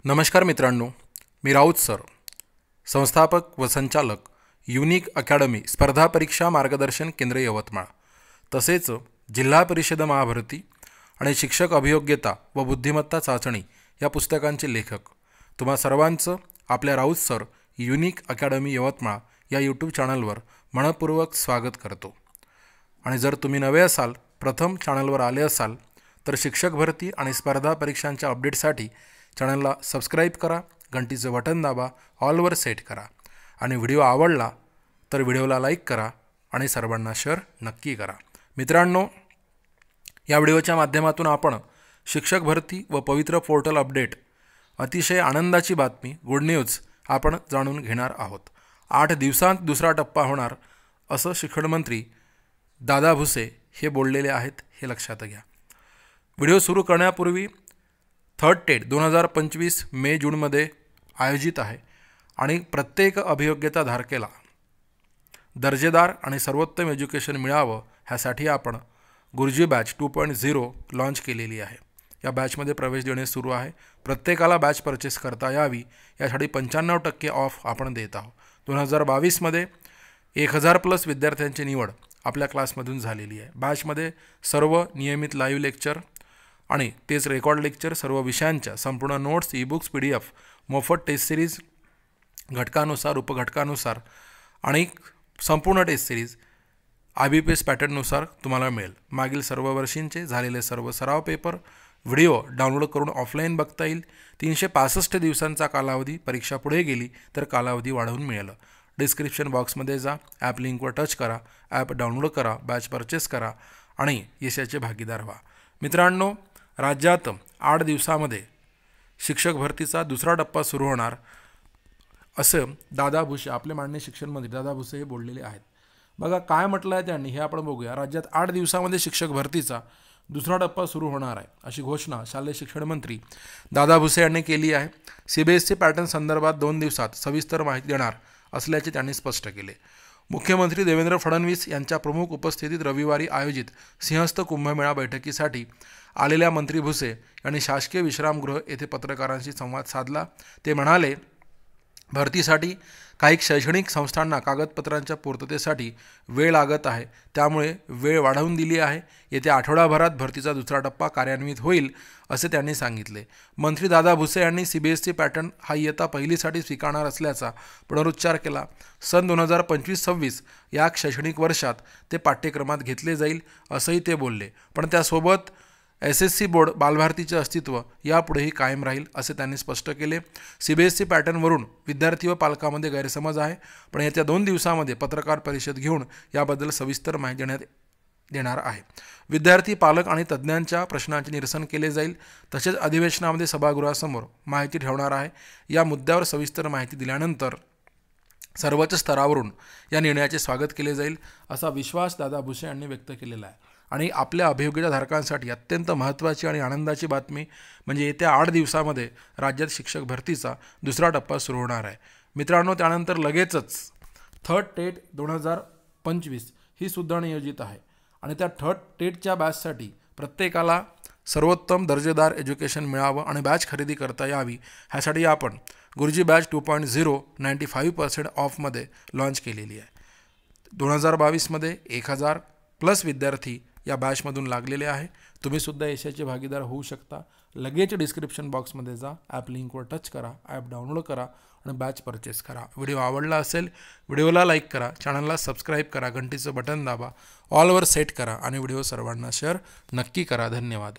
नमस्कार मित्रांनो, मी राऊत सर, संस्थापक व संचालक युनिक अकॅडमी स्पर्धा परीक्षा मार्गदर्शन केंद्र यवतमाळ, तसेच जिल्हा परिषद महाभरती आणि शिक्षक अभियोग्यता व बुद्धिमत्ता चाचणी या पुस्तकांचे लेखक तुम्हा सर्वांचं आपल्या Raut sir unique academy Yavatmal या यूट्यूब चॅनलवर मनपूर्वक स्वागत करतो। आणि जर तुम्ही नवे असाल, प्रथम चॅनलवर आले असाल, तर शिक्षक भरती आणि स्पर्धा परीक्षांच्या अपडेटसाठी चॅनलला सबस्क्राईब करा, घंटीचं बटन दाबा, ऑलवर सेट करा आणि व्हिडिओ आवडला तर व्हिडिओला लाईक करा आणि सर्वांना शेअर नक्की करा। मित्रांनो, या व्हिडिओच्या माध्यमातून आपण शिक्षक भरती व पवित्र पोर्टल अपडेट अतिशय आनंदाची बातमी गुड न्यूज आपण जाणून घेणार आहोत। 8 दिवसांत दुसरा टप्पा होणार असं शिक्षण मंत्री दादा भुसे हे बोललेले आहेत, हे लक्षात घ्या। व्हिडिओ सुरू करण्यापूर्वी थर्ड टेट 2025 मे जूनमध्ये आयोजित आहे आणि प्रत्येक अभियोग्यता धारकेला दर्जेदार आणि सर्वोत्तम एज्युकेशन मिळावं ह्यासाठी आपण गुरुजी बॅच 2.0 लॉन्च केलेली आहे। या बॅचमध्ये प्रवेश देणे सुरू आहे। प्रत्येकाला बॅच परचेस करता यावी यासाठी 95% ऑफ आपण देत आहोत। 2022मध्ये 1000+ विद्यार्थ्यांची निवड आपल्या क्लासमधून झालेली आहे। बॅचमध्ये सर्व नियमित लाईव्ह लेक्चर आणि तेच रेकॉर्ड लेक्चर, सर्व विषयांच्या संपूर्ण नोट्स, ई-बुक्स, PDF, मोफत टेस्ट सिरीज घटकानुसार, उपघटकानुसार आणि संपूर्ण टेस्ट सिरीज IBPS पॅटर्ननुसार तुम्हाला मिळेल। मागील सर्व वर्षींचे झालेले सर्व सराव पेपर व्हिडिओ डाउनलोड करून ऑफलाईन बघता येईल। 365 दिवसांचा कालावधी, परीक्षा पुढे गेली तर कालावधी वाढवून मिळेल। डिस्क्रिप्शन बॉक्समध्ये जा, ॲप लिंकवर टच करा, ॲप डाउनलोड करा, बॅच परचेस करा आणि यशाचे भागीदार व्हा। मित्रांनो, राज्यात 8 दिवसामध्ये शिक्षक भरतीचा दुसरा टप्पा सुरू होणार असं दादा भुसे, आपले माननीय शिक्षण मंत्री दादा भुसे हे बोललेले आहेत। बघा काय म्हटलं आहे त्यांनी, हे आपण बघूया। राज्यात 8 दिवसामध्ये शिक्षक भरतीचा दुसरा टप्पा सुरू होणार आहे अशी घोषणा शालेय शिक्षण मंत्री दादा भुसे यांनी केली आहे। CBSE पॅटर्न संदर्भात 2 दिवसात सविस्तर माहिती देणार असल्याचे त्यांनी स्पष्ट केले। मुख्यमंत्री देवेंद्र फडणवीस यांच्या प्रमुख उपस्थितीत रविवारी आयोजित सिंहस्थ कुंभमेळा बैठकीसाठी आलेल्या मंत्री भुसे यांनी शासकीय विश्रामगृह येथे पत्रकारांशी संवाद साधला। ते म्हणाले, भरतीसाठी काही शैक्षणिक संस्थांना कागदपत्रांच्या पूर्ततेसाठी वेळ लागत आहे, त्यामुळे वेळ वाढवून दिली आहे। येत्या आठवडाभरात भरतीचा दुसरा टप्पा कार्यान्वित होईल असे त्यांनी सांगितले। मंत्री दादा भुसे यांनी CBSE पॅटर्न हा इयत्ता पहिलीसाठी स्वीकारणार असल्याचा पुनरुच्चार केला। सन 2025-26 या शैक्षणिक वर्षात ते पाठ्यक्रमात घेतले जाईल असंही ते बोलले। पण त्यासोबत SSC बोर्ड बालभारतीचे अस्तित्व यापुढेही कायम राहील असे त्यांनी स्पष्ट केले। CBSE पॅटर्नवरून विद्यार्थी व पालकांमध्ये गैरसमज आहे, पण येत्या 2 दिवसामध्ये पत्रकार परिषद घेऊन याबद्दल सविस्तर माहिती देणार आहे। विद्यार्थी, पालक आणि तज्ज्ञांच्या प्रश्नांचे निरसन केले जाईल, तसेच अधिवेशनामध्ये सभागृहासमोर माहिती ठेवणार आहे। या मुद्द्यावर सविस्तर माहिती दिल्यानंतर सर्वोच्च स्तरावरून या निर्णयाचे स्वागत केले जाईल असा विश्वास दादा भुसे यांनी व्यक्त केलेला आहे। आणि आपल्या अभियोग्यता धारकांसाठी अत्यंत महत्त्वाची आणि आनंदाची बातमी म्हणजे येत्या 8 दिवसामध्ये राज्यात शिक्षक भरतीचा दुसरा टप्पा सुरू होणार आहे। मित्रांनो, त्यानंतर लगेचच थर्ड टेट 2025 ही सुद्धा नियोजित आहे आणि त्या थर्ड टेटच्या बॅचसाठी प्रत्येकाला सर्वोत्तम दर्जेदार एज्युकेशन मिळावं आणि बॅच खरेदी करता यावी ह्यासाठी आपण गुरुजी बॅच 2.0 95% ऑफमध्ये लॉन्च केलेली आहे। 2022मध्ये 1000+ विद्यार्थी या बॅचमधून लागलेले आहे। तुम्ही सुद्धा यशाचे भागीदार होऊ शकता। लगेच डिस्क्रिप्शन बॉक्समध्ये जा, ॲप लिंकवर टच करा, ॲप डाउनलोड करा आणि बॅच परचेस करा। व्हिडिओ आवडला असेल, व्हिडिओला लाईक करा, चॅनलला सबस्क्राईब करा, घंटीचं बटन दाबा, ऑलवर सेट करा आणि व्हिडिओ सर्वांना शेअर नक्की करा। धन्यवाद।